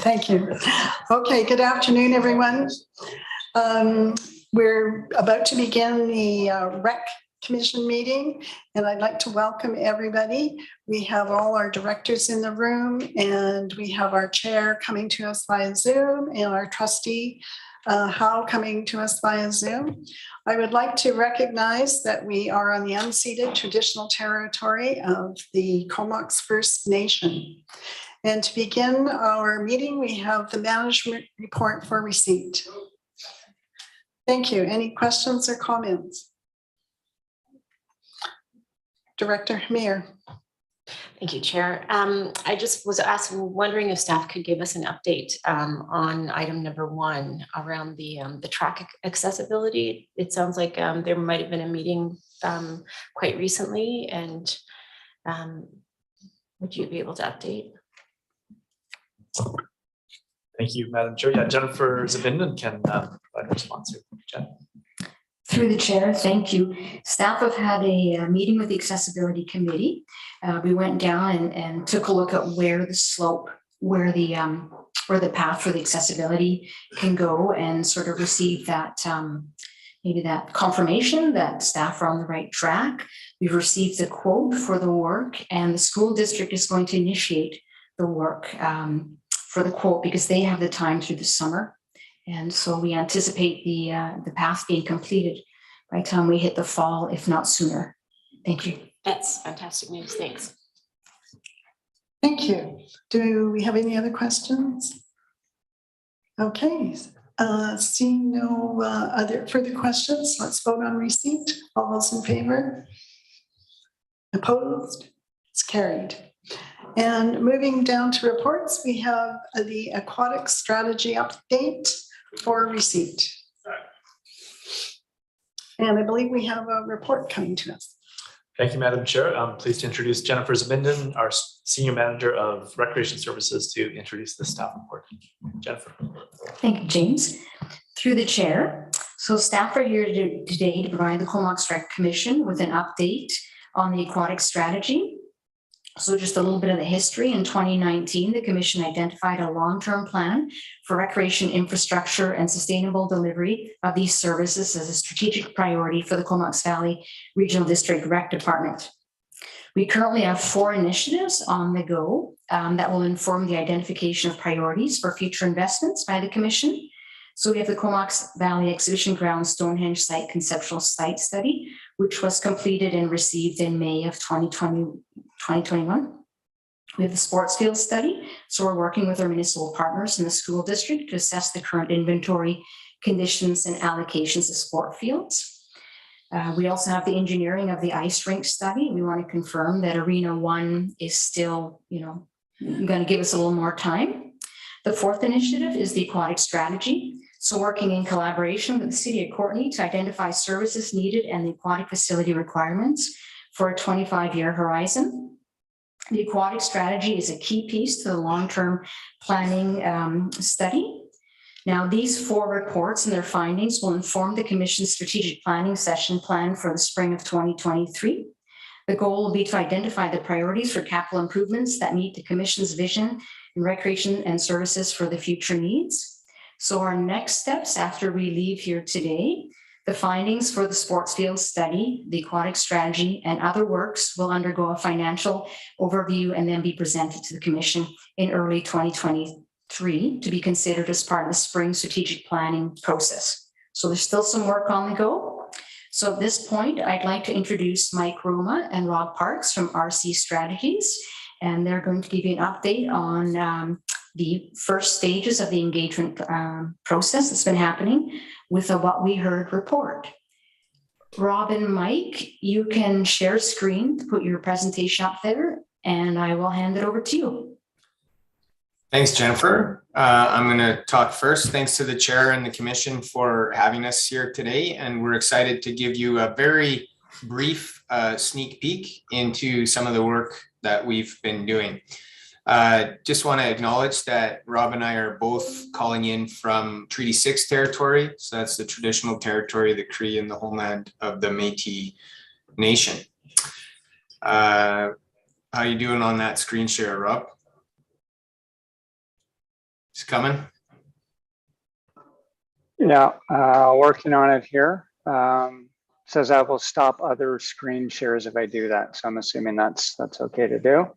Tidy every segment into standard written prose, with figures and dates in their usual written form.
Thank you. Okay, good afternoon, everyone. We're about to begin the REC Commission meeting, and I'd like to welcome everybody. We have all our directors in the room, and we have our chair coming to us via Zoom, and our trustee, Hal, coming to us via Zoom. I would like to recognize that we are on the unceded traditional territory of the Comox First Nation. And to begin our meeting, we have the management report for receipt. Thank you. Any questions or comments? Director Hamir. Thank you, Chair. I just was wondering if staff could give us an update on item number 1 around the track accessibility. It sounds like there might have been a meeting quite recently, and would you be able to update? Thank you, Madam Chair. Yeah, Jennifer Zabinden can provide a response here. Jen. Through the chair, thank you. Staff have had a meeting with the Accessibility Committee. We went down and took a look at where the slope, where the path for the accessibility can go, and sort of received that maybe that confirmation that staff are on the right track. We've received a quote for the work, and the school district is going to initiate the work for the quote because they have the time through the summer. And so we anticipate the path being completed by the time we hit the fall, if not sooner. Thank you. That's fantastic news. Thanks. Thank you. Do we have any other questions? Okay. Seeing no other further questions, let's vote on receipt. All those in favor? Opposed? It's carried. And moving down to reports, we have the aquatic strategy update for receipt. And I believe we have a report coming to us. Thank you, Madam Chair. I'm pleased to introduce Jennifer Zabinden, our Senior Manager of Recreation Services, to introduce the staff report. Jennifer. Thank you, James. Through the chair. So staff are here today to provide the Comox Rec Commission with an update on the aquatic strategy. So just a little bit of the history. In 2019, the Commission identified a long-term plan for recreation infrastructure and sustainable delivery of these services as a strategic priority for the Comox Valley Regional District Rec Department. We currently have 4 initiatives on the go that will inform the identification of priorities for future investments by the Commission. So we have the Comox Valley Exhibition Ground Stonehenge Site Conceptual Site Study, which was completed and received in May of 2021. We have the sports field study. So we're working with our municipal partners in the school district to assess the current inventory, conditions, and allocations of sport fields. We also have the engineering of the ice rink study. We want to confirm that Arena 1 is still, going to give us a little more time. The 4th initiative is the aquatic strategy. So working in collaboration with the City of Courtenay to identify services needed and the aquatic facility requirements for a 25-year horizon. The aquatic strategy is a key piece to the long-term planning study. Now, these 4 reports and their findings will inform the Commission's strategic planning session plan for the spring of 2023. The goal will be to identify the priorities for capital improvements that meet the Commission's vision in recreation and services for the future needs. So our next steps after we leave here today, the findings for the sports field study, the aquatic strategy, and other works will undergo a financial overview and then be presented to the Commission in early 2023 to be considered as part of the spring strategic planning process. So there's still some work on the go. So at this point, I'd like to introduce Mike Roma and Rob Parks from RC Strategies, and they're going to give you an update on the first stages of the engagement process that's been happening with a What We Heard report. Rob and Mike, you can share screen to put your presentation up there, and I will hand it over to you. Thanks, Jennifer. I'm going to talk first. Thanks to the chair and the commission for having us here today. And we're excited to give you a very brief sneak peek into some of the work that we've been doing. Just want to acknowledge that Rob and I are both calling in from Treaty 6 territory. So that's the traditional territory of the Cree and the homeland of the Métis Nation. How you doing on that screen share, Rob? It's coming. Yeah, working on it here. Says I will stop other screen shares if I do that. So I'm assuming that's okay to do.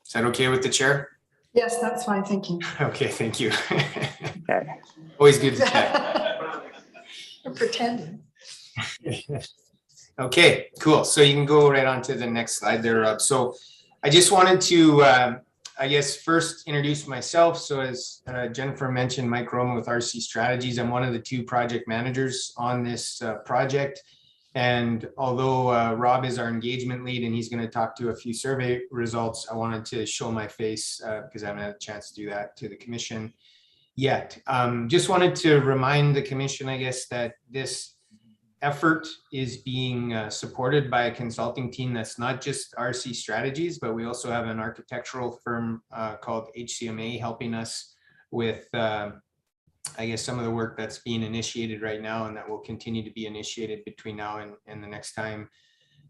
Is that okay with the chair? Yes, that's fine, thank you. Okay, thank you. Okay. Always good to check. I'm pretending. Okay, cool. So you can go right on to the next slide there, Rob. So I just wanted to, I guess, first introduce myself. So as Jennifer mentioned, Mike Roma with RC Strategies. I'm one of the 2 project managers on this project. And although Rob is our engagement lead and he's going to talk to a few survey results, I wanted to show my face because I haven't had a chance to do that to the commission yet. Just wanted to remind the commission, I guess, that this effort is being supported by a consulting team that's not just RC Strategies, but we also have an architectural firm called HCMA helping us with, I guess, some of the work that's being initiated right now and that will continue to be initiated between now and the next time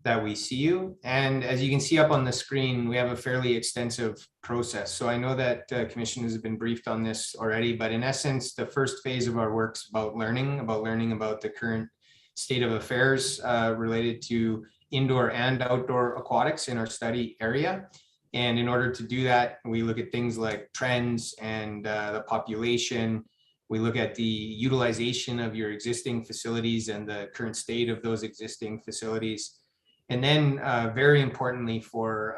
that we see you. And as you can see up on the screen, we have a fairly extensive process. So I know that commissioners have been briefed on this already, but in essence, the first phase of our work is about learning about the current state of affairs related to indoor and outdoor aquatics in our study area. And in order to do that, we look at things like trends and the population. We look at the utilization of your existing facilities and the current state of those existing facilities. And then very importantly for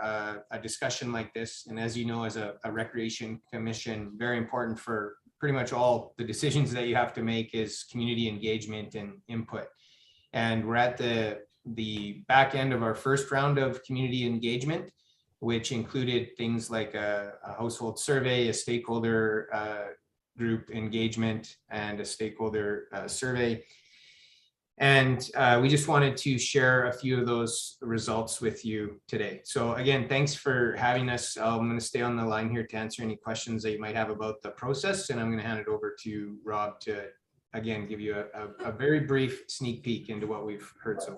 a discussion like this, and as you know, as a recreation commission, very important for pretty much all the decisions that you have to make is community engagement and input. And we're at the back end of our first round of community engagement, which included things like a household survey, a stakeholder group engagement, and a stakeholder survey. And we just wanted to share a few of those results with you today. So again, thanks for having us. I'm going to stay on the line here to answer any questions that you might have about the process, and I'm going to hand it over to Rob to again, give you a very brief sneak peek into what we've heard so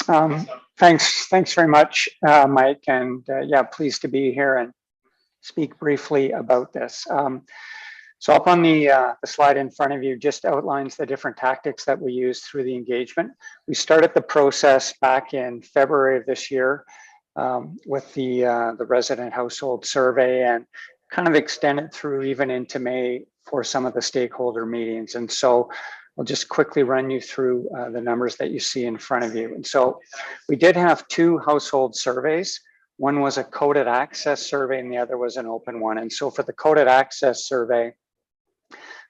far. Thanks very much, Mike. And yeah, pleased to be here and speak briefly about this. So up on the slide in front of you just outlines the different tactics that we use through the engagement. We started the process back in February of this year with the resident household survey and kind of extended through even into May for some of the stakeholder meetings. And so I'll just quickly run you through the numbers that you see in front of you. And so we did have 2 household surveys. One was a coded access survey and the other was an open one. And so for the coded access survey,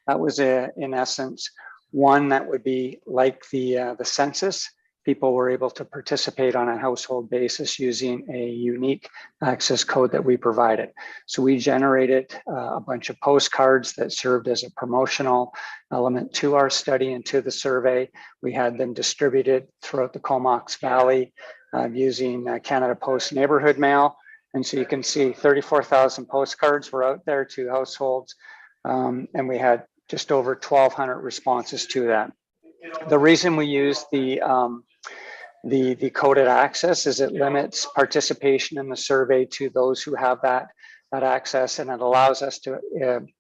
that was in essence one that would be like the census. People were able to participate on a household basis using a unique access code that we provided. So we generated a bunch of postcards that served as a promotional element to our study and to the survey. We had them distributed throughout the Comox Valley using Canada Post neighborhood mail. And so you can see 34,000 postcards were out there to households, and we had just over 1,200 responses to that. The reason we use the coded access is it limits participation in the survey to those who have that access, and it allows us to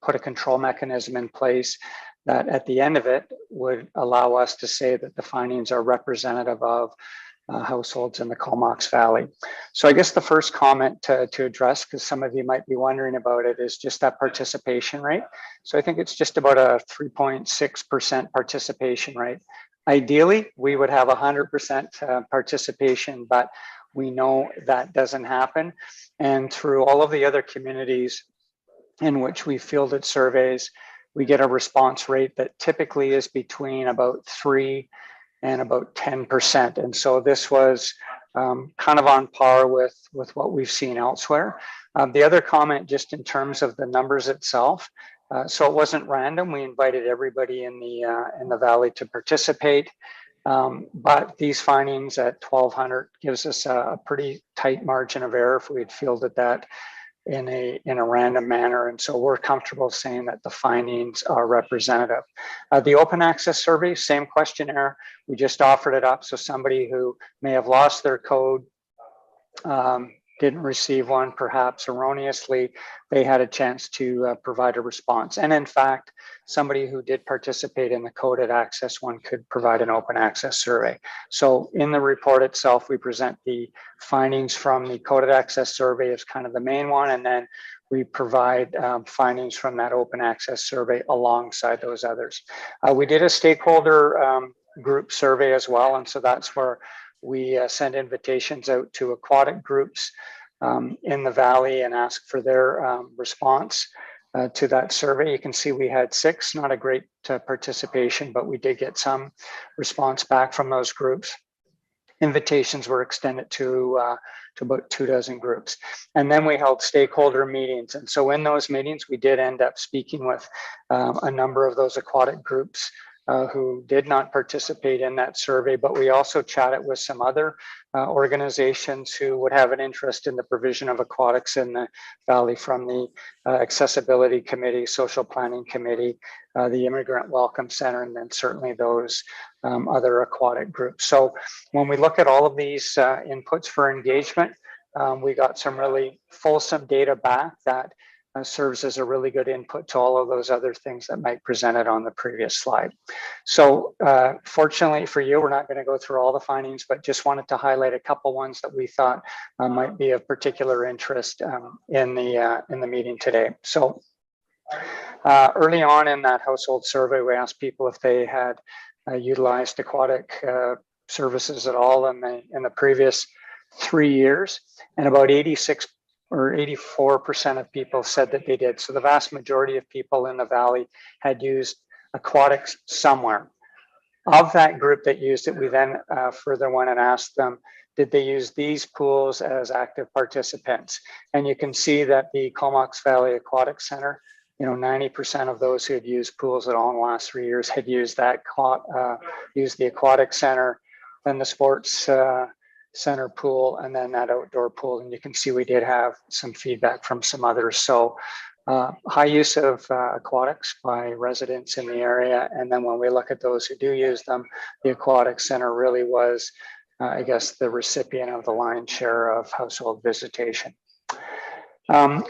put a control mechanism in place that at the end of it would allow us to say that the findings are representative of households in the Comox Valley. So I guess the first comment to address, because some of you might be wondering about it, is just that participation rate. So I think it's just about a 3.6% participation rate. Ideally, we would have 100% participation, but we know that doesn't happen. And through all of the other communities in which we fielded surveys, we get a response rate that typically is between about 3 and about 10%. And so this was kind of on par with what we've seen elsewhere. The other comment, just in terms of the numbers itself, so it wasn't random. We invited everybody in the valley to participate. But these findings at 1,200 gives us a pretty tight margin of error if we had fielded that in a random manner. And so we're comfortable saying that the findings are representative. The open access survey, same questionnaire. We just offered it up. So somebody who may have lost their code, didn't receive one, perhaps erroneously, they had a chance to provide a response. And in fact, somebody who did participate in the coded access one could provide an open access survey. So in the report itself, we present the findings from the coded access survey as kind of the main one, and then we provide findings from that open access survey alongside those others. We did a stakeholder group survey as well, and so that's where we send invitations out to aquatic groups in the Valley and ask for their response to that survey. You can see we had 6, not a great participation, but we did get some response back from those groups. Invitations were extended to about 24 groups. And then we held stakeholder meetings. And so in those meetings, we did end up speaking with a number of those aquatic groups who did not participate in that survey, but we also chatted with some other organizations who would have an interest in the provision of aquatics in the Valley, from the Accessibility Committee, Social Planning Committee, the Immigrant Welcome Center, and then certainly those other aquatic groups. So when we look at all of these inputs for engagement, we got some really fulsome data back that serves as a really good input to all of those other things that Mike presented on the previous slide. So fortunately for you, we're not going to go through all the findings, but just wanted to highlight a couple ones that we thought might be of particular interest in the meeting today. So early on in that household survey, we asked people if they had utilized aquatic services at all in the previous 3 years, and about 86 or 84% of people said that they did. So the vast majority of people in the Valley had used aquatics somewhere. Of that group that used it, we then further went and asked them, did they use these pools as active participants? And you can see that the Comox Valley Aquatic Center, 90% of those who had used pools at all in the last 3 years had used that, used the aquatic center, then the sports center pool, and then that outdoor pool. And you can see we did have some feedback from some others. So high use of aquatics by residents in the area. And then when we look at those who do use them, the aquatic center really was, I guess, the recipient of the lion's share of household visitation.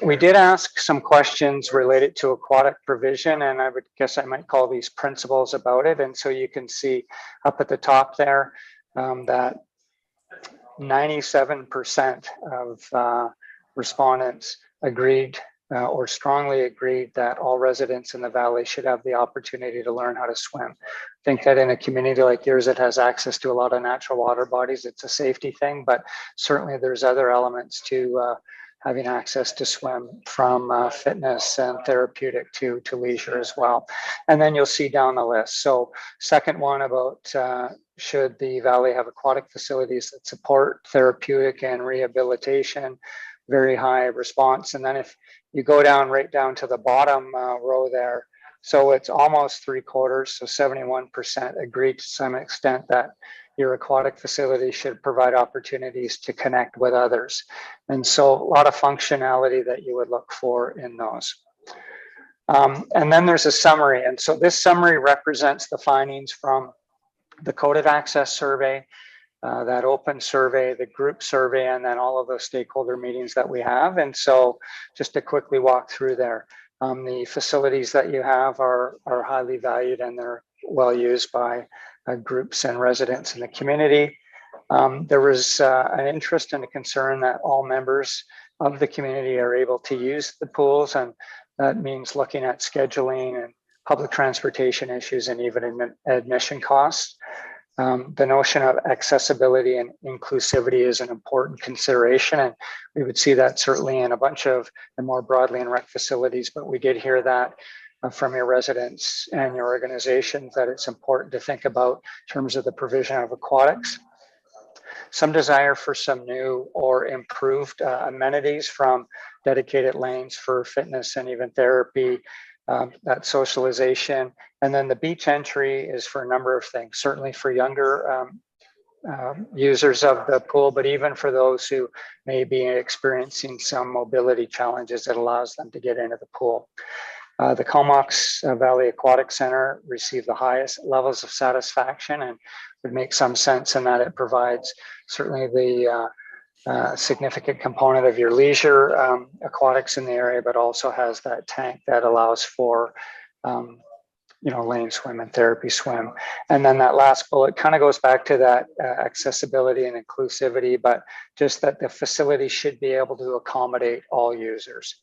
We did ask some questions related to aquatic provision, and I would guess I might call these principles about it. And so you can see up at the top there that 97% of respondents agreed or strongly agreed that all residents in the Valley should have the opportunity to learn how to swim. I think that in a community like yours that has access to a lot of natural water bodies, it's a safety thing, but certainly there's other elements to having access to swim, from fitness and therapeutic to leisure as well. And then you'll see down the list. So second one about should the Valley have aquatic facilities that support therapeutic and rehabilitation, very high response. And then if you go down right down to the bottom row there, so it's almost 3/4, so 71% agree to some extent that your aquatic facility should provide opportunities to connect with others. And so a lot of functionality that you would look for in those. And then there's a summary. And so this summary represents the findings from the coded access survey, that open survey, the group survey, and then all of those stakeholder meetings that we have. And so just to quickly walk through there, the facilities that you have are highly valued and they're well used by groups and residents in the community. There was an interest and a concern that all members of the community are able to use the pools, and that means looking at scheduling and public transportation issues and even admission costs. The notion of accessibility and inclusivity is an important consideration, and we would see that certainly in a bunch of, and more broadly in rec facilities, but we did hear that from your residents and your organizations that it's important to think about in terms of the provision of aquatics. Some desire for some new or improved amenities, from dedicated lanes for fitness and even therapy, that socialization. And then the beach entry is for a number of things, certainly for younger users of the pool, but even for those who may be experiencing some mobility challenges, it allows them to get into the pool. The Comox Valley Aquatic Center received the highest levels of satisfaction, and would make some sense in that it provides certainly the significant component of your leisure aquatics in the area, but also has that tank that allows for lane swim and therapy swim. And then that last bullet kind of goes back to that accessibility and inclusivity, but just that the facility should be able to accommodate all users.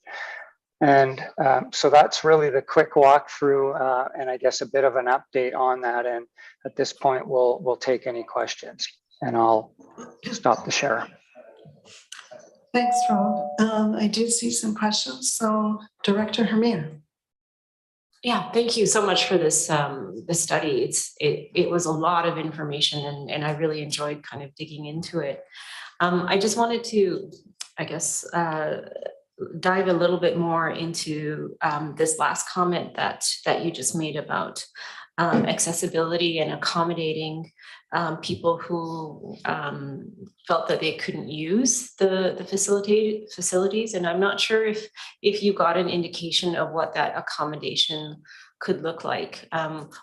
And so that's really the quick walkthrough, and I guess a bit of an update on that. And at this point, we'll take any questions, and I'll stop the share. Thanks, Rob. I do see some questions. So Director Hermia. Yeah, thank you so much for this this study. It was a lot of information, and I really enjoyed kind of digging into it. I just wanted to, I guess, dive a little bit more into this last comment that you just made about accessibility and accommodating people who felt that they couldn't use the facilities. And I'm not sure if you got an indication of what that accommodation could look like.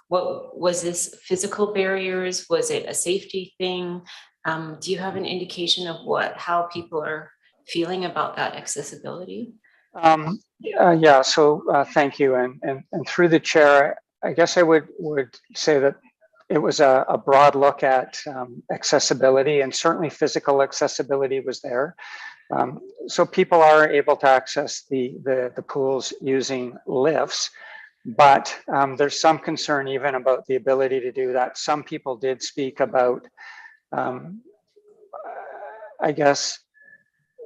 What was this, physical barriers? Was it a safety thing? Do you have an indication of how people are feeling about that accessibility? Yeah, so thank you. And through the chair, I guess I would say that it was a broad look at accessibility, and certainly physical accessibility was there. So people are able to access the pools using lifts, but there's some concern even about the ability to do that. Some people did speak about, I guess,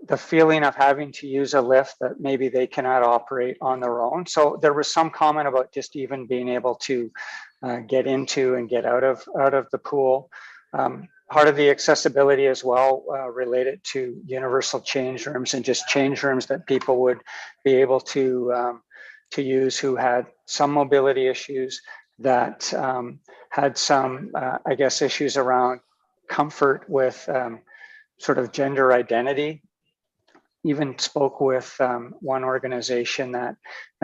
the feeling of having to use a lift that maybe they cannot operate on their own. So there was some comment about just even being able to get into and get out of the pool. Part of the accessibility as well related to universal change rooms, and just change rooms that people would be able to use who had some mobility issues, that had some, I guess, issues around comfort with sort of gender identity. Even spoke with one organization that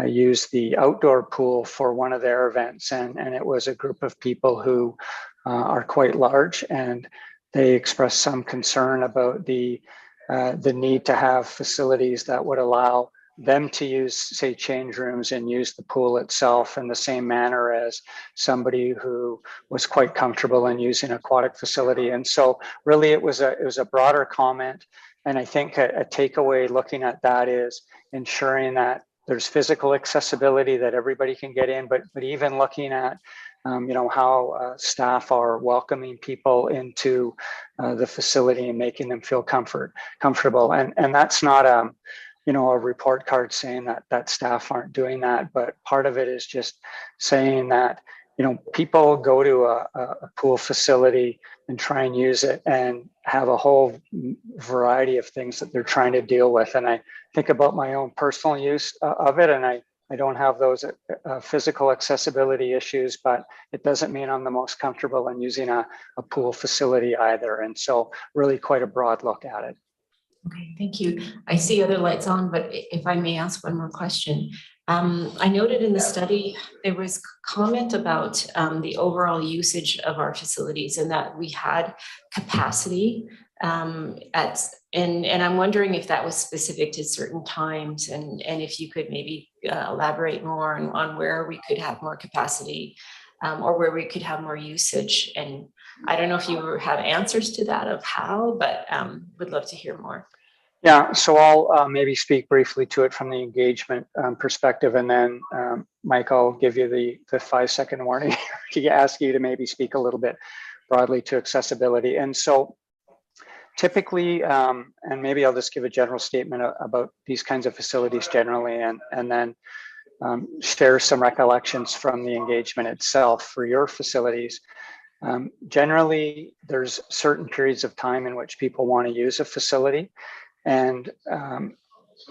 used the outdoor pool for one of their events, and it was a group of people who are quite large, and they expressed some concern about the need to have facilities that would allow them to use, say, change rooms and use the pool itself in the same manner as somebody who was quite comfortable in using an aquatic facility. And so really it was a broader comment. And I think a takeaway looking at that is ensuring that there's physical accessibility, that everybody can get in, but even looking at how staff are welcoming people into the facility and making them feel comfortable. And that's not a report card saying that staff aren't doing that, but part of it is just saying that people go to a pool facility and try and use it and have a whole variety of things that they're trying to deal with. And I think about my own personal use of it, and I don't have those physical accessibility issues, but it doesn't mean I'm the most comfortable in using a pool facility either. And so really quite a broad look at it. Okay, thank you. I see other lights on, but if I may ask one more question. I noted in the study, there was comment about the overall usage of our facilities, and that we had capacity and I'm wondering if that was specific to certain times, and if you could maybe elaborate more on where we could have more capacity or where we could have more usage. And I don't know if you have answers to that of how, but would love to hear more. Yeah, so I'll maybe speak briefly to it from the engagement perspective, and then Mike, I'll give you the 5-second warning to ask you to maybe speak a little bit broadly to accessibility. And so typically, and maybe I'll just give a general statement about these kinds of facilities generally, and then share some recollections from the engagement itself for your facilities. Generally, there's certain periods of time in which people want to use a facility. And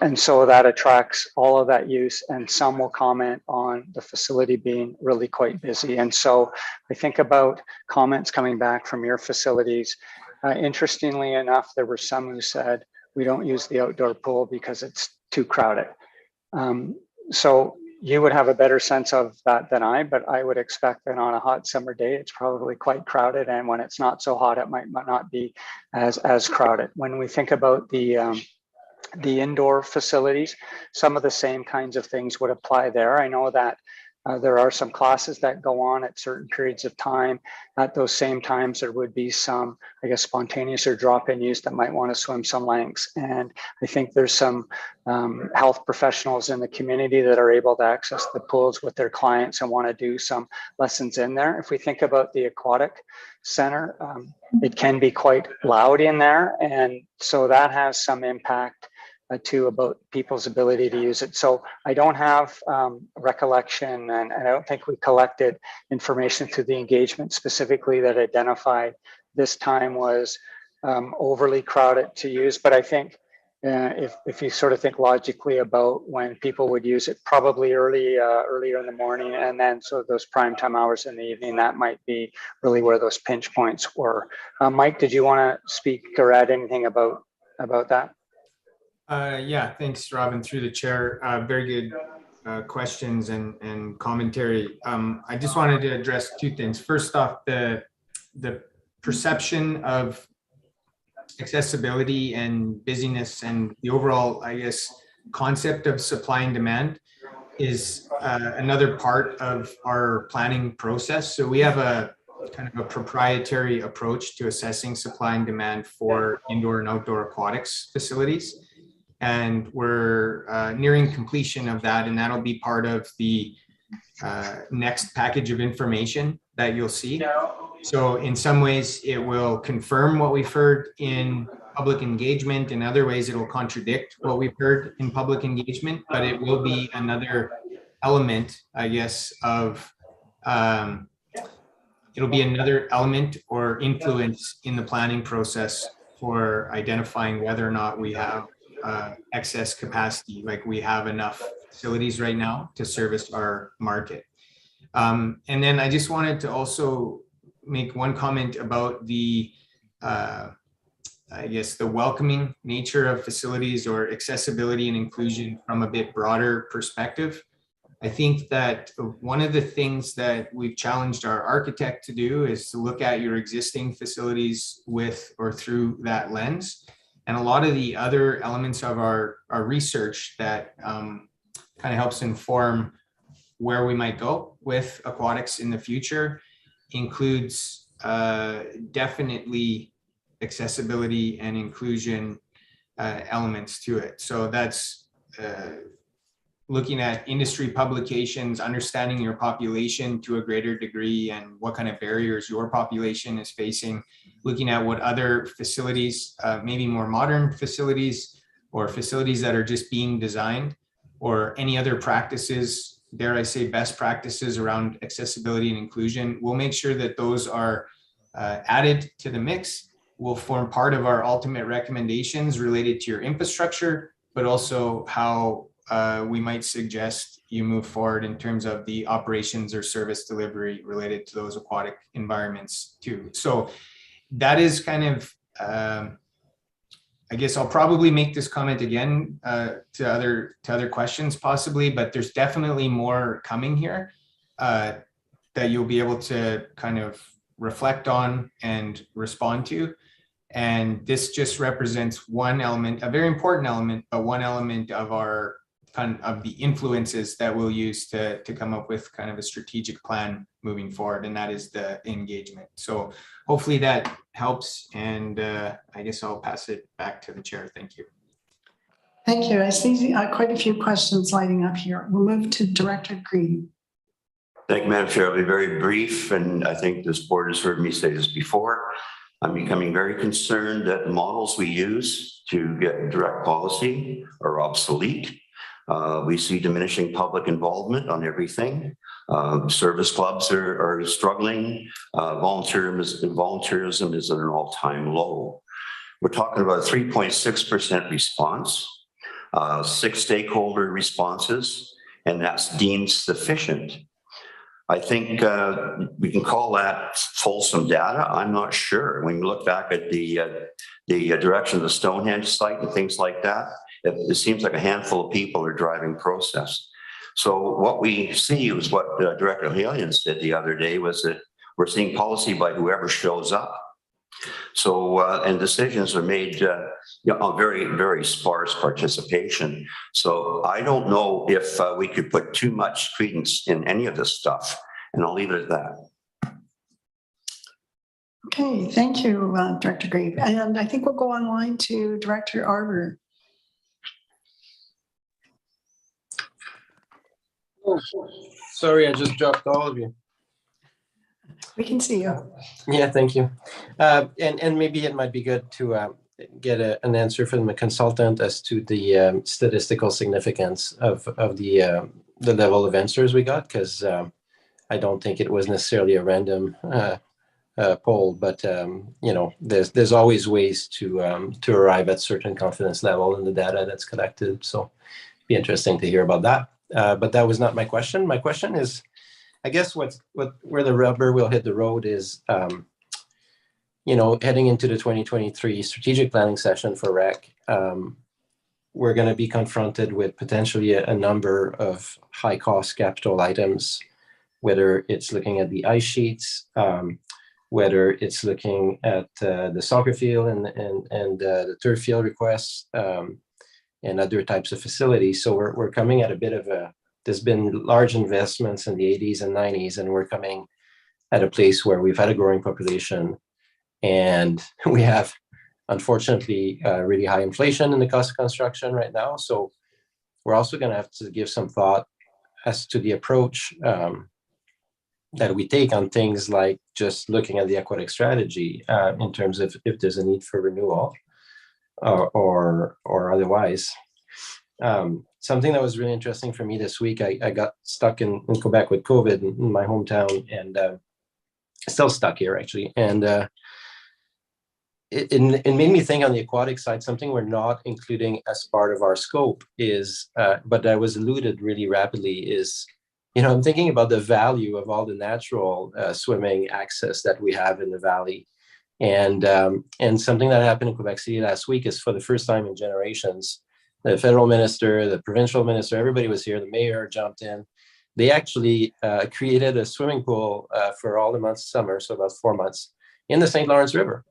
And so that attracts all of that use, and some will comment on the facility being really quite busy. And so I think about comments coming back from your facilities. Interestingly enough, there were some who said, we don't use the outdoor pool because it's too crowded. So you would have a better sense of that than I, but I would expect that on a hot summer day, it's probably quite crowded. And when it's not so hot, it might not be as crowded. When we think about the indoor facilities, some of the same kinds of things would apply there. I know that there are some classes that go on at certain periods of time. At those same times, there would be some, I guess, spontaneous or drop-in use that might want to swim some lengths. And I think there's some health professionals in the community that are able to access the pools with their clients and want to do some lessons in there. If we think about the aquatic center, it can be quite loud in there. And so that has some impact too about people's ability to use it. So I don't have recollection, and I don't think we collected information through the engagement specifically that identified this time was overly crowded to use. But I think if you sort of think logically about when people would use it, probably earlier in the morning, and then so those prime time hours in the evening, that might be really where those pinch points were. Mike, did you want to speak or add anything about that? Yeah, thanks, Robin, through the chair. Very good questions and commentary. I just wanted to address two things. First off, the perception of accessibility and busyness and the overall, I guess, concept of supply and demand is another part of our planning process. So we have a kind of a proprietary approach to assessing supply and demand for indoor and outdoor aquatics facilities. And we're nearing completion of that, and that'll be part of the next package of information that you'll see. So in some ways, it will confirm what we've heard in public engagement. In other ways, it will contradict what we've heard in public engagement, but it will be another element, I guess, of it'll be another element or influence in the planning process for identifying whether or not we have excess capacity, like we have enough facilities right now to service our market. And then I just wanted to also make one comment about the, I guess, the welcoming nature of facilities or accessibility and inclusion from a bit broader perspective. I think that one of the things that we've challenged our architect to do is to look at your existing facilities with or through that lens. And a lot of the other elements of our research that kind of helps inform where we might go with aquatics in the future includes definitely accessibility and inclusion elements to it. So that's looking at industry publications, understanding your population to a greater degree and what kind of barriers your population is facing, looking at what other facilities, maybe more modern facilities or facilities that are just being designed, or any other practices, dare I say best practices around accessibility and inclusion. We'll make sure that those are added to the mix, will form part of our ultimate recommendations related to your infrastructure, but also how we might suggest you move forward in terms of the operations or service delivery related to those aquatic environments too. So that is kind of, I guess I'll probably make this comment again to other questions possibly, but there's definitely more coming here that you'll be able to kind of reflect on and respond to. And this just represents one element, a very important element, but one element of our kind of the influences that we'll use to come up with kind of a strategic plan moving forward, and that is the engagement. So hopefully that helps, and I guess I'll pass it back to the chair. Thank you. Thank you. I see quite a few questions lighting up here. We'll move to Director Green. Thank you, Madam Chair. I'll be very brief, and I think this board has heard me say this before. I'm becoming very concerned that the models we use to get direct policy are obsolete. We see diminishing public involvement on everything. Service clubs are struggling. Volunteerism is at an all-time low. We're talking about a 3.6% response. 6 stakeholder responses, and that's deemed sufficient. I think we can call that fulsome data. I'm not sure. When you look back at the direction of the Stonehenge site and things like that, it seems like a handful of people are driving process. So what we see is what Director Halian said the other day was that we're seeing policy by whoever shows up. So, and decisions are made on very, very sparse participation. So I don't know if we could put too much credence in any of this stuff, and I'll leave it at that. Okay, thank you, Director Grieve. And I think we'll go online to Director Arbor. Oh, sorry, I just dropped all of you. We can see you. Yeah, thank you. And maybe it might be good to get an answer from the consultant as to the statistical significance of the level of answers we got, because I don't think it was necessarily a random poll, but you know, there's always ways to arrive at certain confidence level in the data that's collected. So it'd be interesting to hear about that. But that was not my question. My question is, I guess where the rubber will hit the road is, you know, heading into the 2023 strategic planning session for REC, we're going to be confronted with potentially a number of high cost capital items, whether it's looking at the ice sheets, whether it's looking at the soccer field and the turf field requests, and other types of facilities. So we're coming at a bit of there's been large investments in the 80s and 90s, and we're coming at a place where we've had a growing population, and we have, unfortunately, really high inflation in the cost of construction right now. So we're also going to have to give some thought as to the approach that we take on things like just looking at the aquatic strategy in terms of if there's a need for renewal or otherwise. Something that was really interesting for me this week, I got stuck in Quebec with COVID in my hometown, and still stuck here actually. And it made me think on the aquatic side, something we're not including as part of our scope is, but that was alluded really rapidly is, you know, I'm thinking about the value of all the natural swimming access that we have in the valley. And something that happened in Quebec City last week is, for the first time in generations, the federal minister, the provincial minister, everybody was here. The mayor jumped in. They actually created a swimming pool for all the months of summer, so about 4 months, in the St. Lawrence River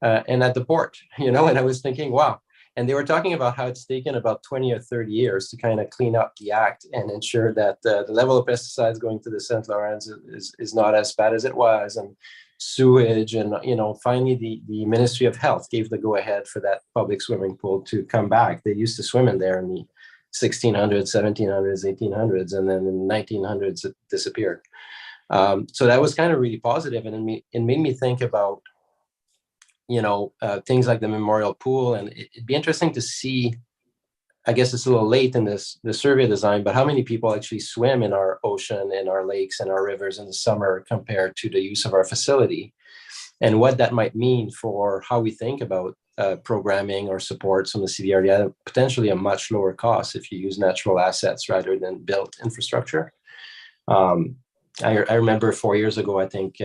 and at the port, you know, and I was thinking, wow. And they were talking about how it's taken about 20 or 30 years to kind of clean up the act and ensure that the level of pesticides going to the St. Lawrence is not as bad as it was, and sewage. And, you know, finally the Ministry of Health gave the go ahead for that public swimming pool to come back. They used to swim in there in the 1600s, 1700s, 1800s, and then in the 1900s it disappeared. So that was kind of really positive, and it made me think about, you know, things like the memorial pool. And it'd be interesting to see, I guess it's a little late in the survey design, but how many people actually swim in our ocean, in our lakes, and our rivers in the summer compared to the use of our facility, and what that might mean for how we think about programming or supports on the CDRD at potentially a much lower cost if you use natural assets rather than built infrastructure. I remember 4 years ago, I think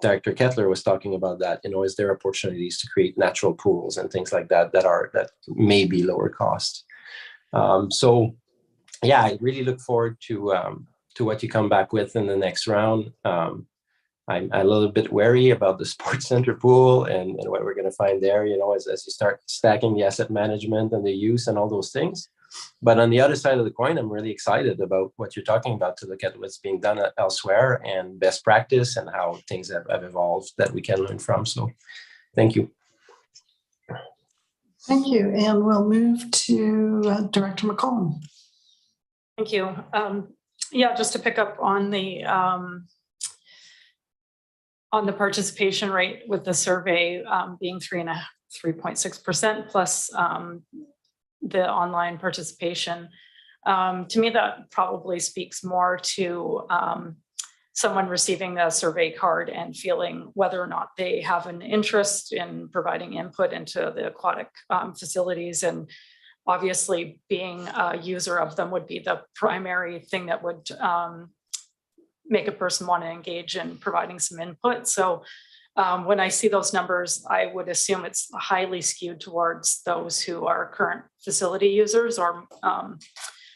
Dr. Kettler was talking about that. You know, is there opportunities to create natural pools and things like that that may be lower cost? So, yeah, I really look forward to what you come back with in the next round. I'm a little bit wary about the sports center pool and what we're going to find there, you know, as you start stacking the asset management and the use and all those things. But on the other side of the coin, I'm really excited about what you're talking about, to look at what's being done elsewhere and best practice and how things have evolved that we can learn from. So thank you. Thank you. And we'll move to Director McCollum. Thank you. Yeah, just to pick up on the participation rate with the survey being 3.6% plus the online participation. To me, that probably speaks more to someone receiving a survey card and feeling whether or not they have an interest in providing input into the aquatic facilities and obviously being a user of them would be the primary thing that would make a person want to engage in providing some input. So when I see those numbers, I would assume it's highly skewed towards those who are current facility users, or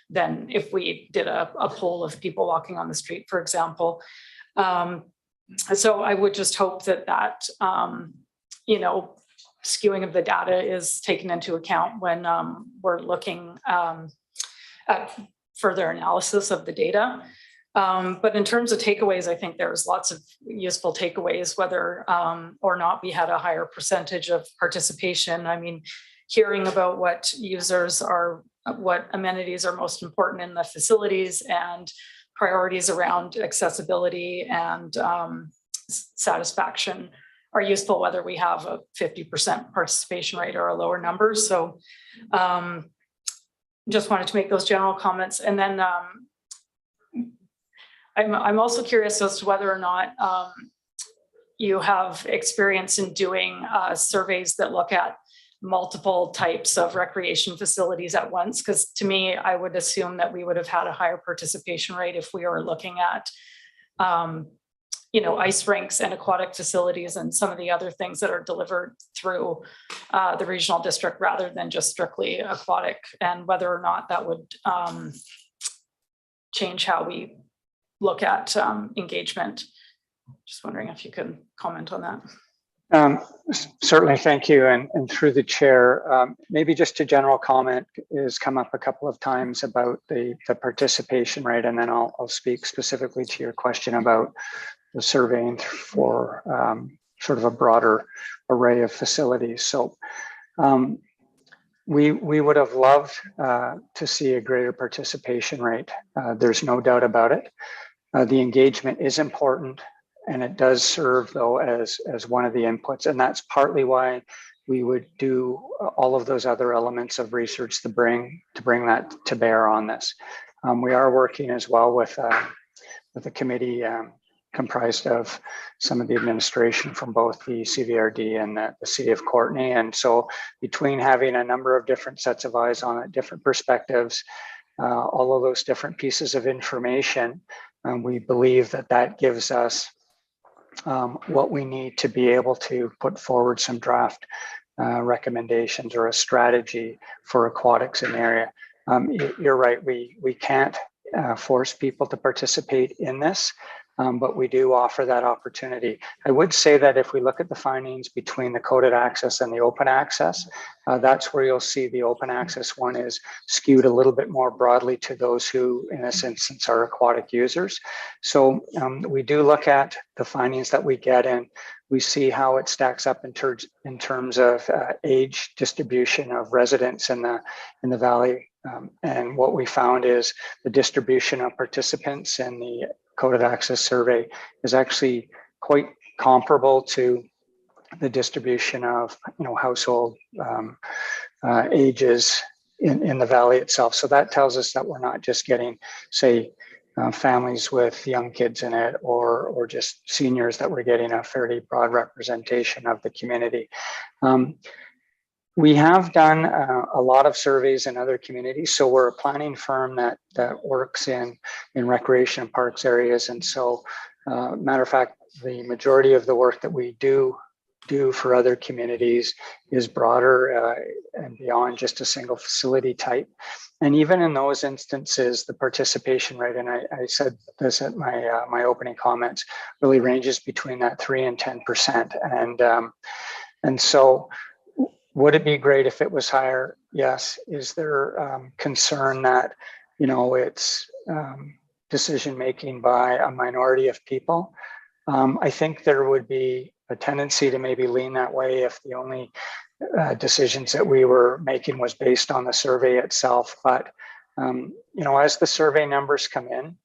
than if we did a poll of people walking on the street, for example. So I would just hope that you know, skewing of the data is taken into account when we're looking at further analysis of the data. But in terms of takeaways, I think there's lots of useful takeaways, whether or not we had a higher percentage of participation. I mean, hearing about what amenities are most important in the facilities and priorities around accessibility and satisfaction are useful, whether we have a 50% participation rate or a lower number. So just wanted to make those general comments. And then I'm also curious as to whether or not you have experience in doing surveys that look at multiple types of recreation facilities at once, because to me, I would assume that we would have had a higher participation rate if we were looking at you know, ice rinks and aquatic facilities and some of the other things that are delivered through the regional district rather than just strictly aquatic, and whether or not that would change how we look at engagement. Just wondering if you could comment on that. Certainly, thank you. And through the chair, maybe just a general comment is come up a couple of times about the participation rate, and then I'll speak specifically to your question about the surveying for sort of a broader array of facilities. So we would have loved to see a greater participation rate. There's no doubt about it. The engagement is important, and it does serve though as one of the inputs, and that's partly why we would do all of those other elements of research to bring that to bear on this. We are working as well with a committee comprised of some of the administration from both the CVRD and the City of Courtenay, and so between having a number of different sets of eyes on it, different perspectives, all of those different pieces of information, we believe that gives us what we need to be able to put forward some draft recommendations or a strategy for aquatics in the area. You're right, we can't force people to participate in this, but we do offer that opportunity. I would say that if we look at the findings between the coded access and the open access, that's where you'll see the open access one is skewed a little bit more broadly to those who, in this instance, are aquatic users. So we do look at the findings that we get, and we see how it stacks up in terms of age distribution of residents in the valley. And what we found is the distribution of participants in the coded access survey is actually quite comparable to the distribution of household ages in the valley itself. So that tells us that we're not just getting, say, families with young kids in it or just seniors, that we're getting a fairly broad representation of the community. We have done a lot of surveys in other communities. So we're a planning firm that works in recreation and parks areas. And so, matter of fact, the majority of the work that we do for other communities is broader and beyond just a single facility type. And even in those instances, the participation rate, and I said this at my opening comments, really ranges between that 3 and 10%. And so, would it be great if it was higher? Yes. Is there concern that, it's decision-making by a minority of people? I think there would be a tendency to maybe lean that way if the only decisions that we were making was based on the survey itself. But, as the survey numbers come in,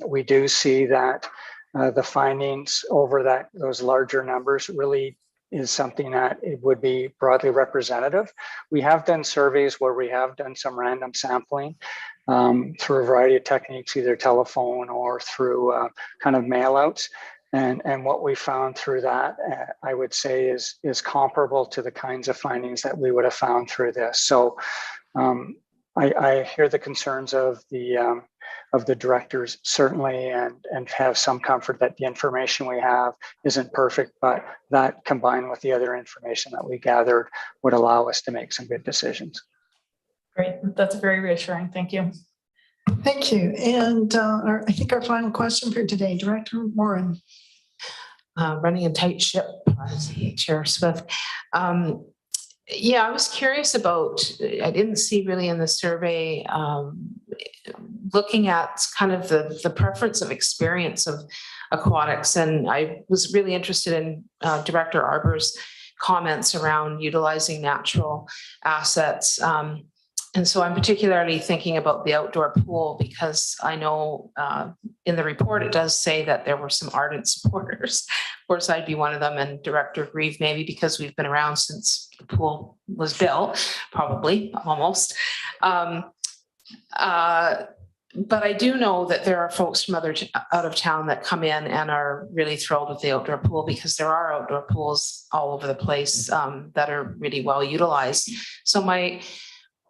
we do see that the findings over those larger numbers really is something that it would be broadly representative. We have done surveys where we have done some random sampling through a variety of techniques, either telephone or through kind of mail outs. And what we found through that, I would say, is comparable to the kinds of findings that we would have found through this. So I hear the concerns of the directors certainly, and have some comfort that the information we have isn't perfect, but that combined with the other information that we gathered would allow us to make some good decisions. Great, that's very reassuring. Thank you. Thank you. And I think our final question for today, Director Warren. Running a tight ship, Chair Smith. Yeah, I was curious about, I didn't see really in the survey, looking at kind of the preference of experience of aquatics. And I was really interested in Director Arbor's comments around utilizing natural assets. And so I'm particularly thinking about the outdoor pool, because I know in the report, it does say that there were some ardent supporters. Of course, I'd be one of them, and Director Grieve, maybe because we've been around since the pool was built, probably, almost. But I do know that there are folks from out of town that come in and are really thrilled with the outdoor pool, because there are outdoor pools all over the place that are really well utilized. So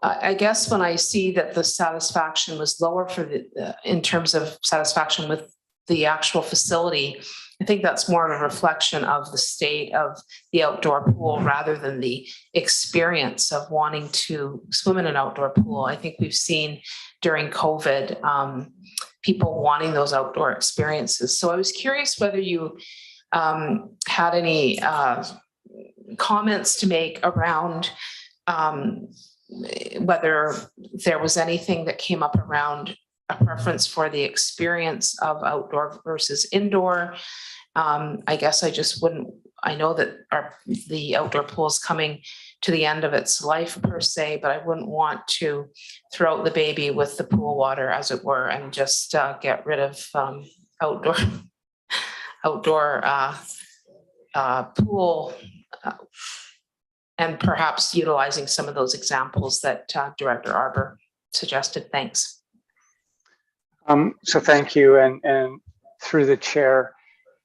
I guess when I see that the satisfaction was lower for in terms of satisfaction with the actual facility, I think that's more of a reflection of the state of the outdoor pool rather than the experience of wanting to swim in an outdoor pool. I think we've seen during COVID, people wanting those outdoor experiences. So I was curious whether you had any comments to make around whether there was anything that came up around a preference for the experience of outdoor versus indoor. I guess I know that the outdoor pool is coming to the end of its life per se, but I wouldn't want to throw out the baby with the pool water, as it were, and just get rid of outdoor pool and perhaps utilizing some of those examples that Director Arbor suggested. Thanks. So thank you, and through the chair,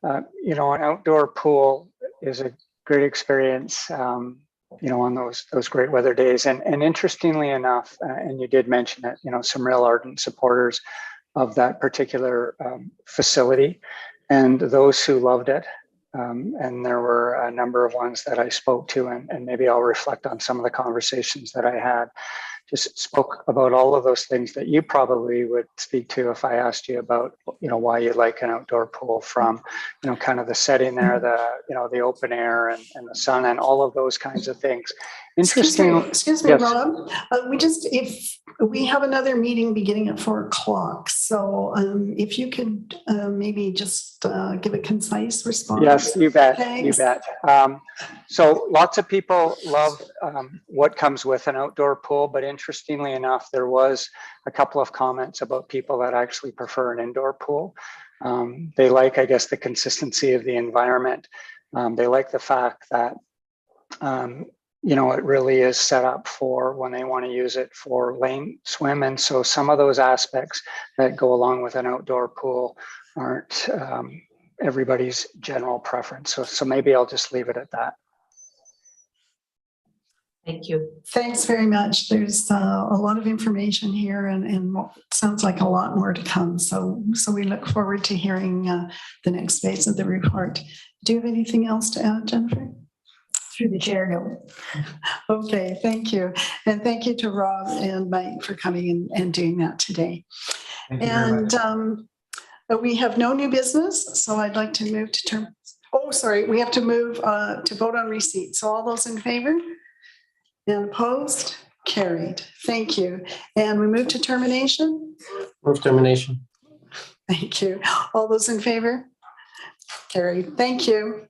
an outdoor pool is a great experience, on those great weather days. And interestingly enough, and you did mention it, some real ardent supporters of that particular facility, and those who loved it. And there were a number of ones that I spoke to, and maybe I'll reflect on some of the conversations that I had. Just spoke about all of those things that you probably would speak to if I asked you about, why you like an outdoor pool, from, kind of the setting there, the open air and the sun and all of those kinds of things. Interesting. Excuse me, yes. Rob. If we have another meeting beginning at 4:00, so if you could maybe just give a concise response. Yes, you bet. Thanks. You bet. So lots of people love what comes with an outdoor pool, but interestingly enough, there was a couple of comments about people that actually prefer an indoor pool. They like, I guess, the consistency of the environment. They like the fact that it really is set up for when they want to use it for lane swim. And so some of those aspects that go along with an outdoor pool aren't everybody's general preference. So maybe I'll just leave it at that. Thank you. Thanks very much. There's a lot of information here, and sounds like a lot more to come. So we look forward to hearing the next phase of the report. Do you have anything else to add, Jennifer? Through the chair, no. Okay, thank you. And thank you to Rob and Mike for coming and doing that today. Thank you very much. We have no new business, so I'd like to move to we have to move to vote on receipt. So all those in favor? And opposed? Carried. Thank you. And we move to termination? Move termination. Thank you. All those in favor? Carried. Thank you.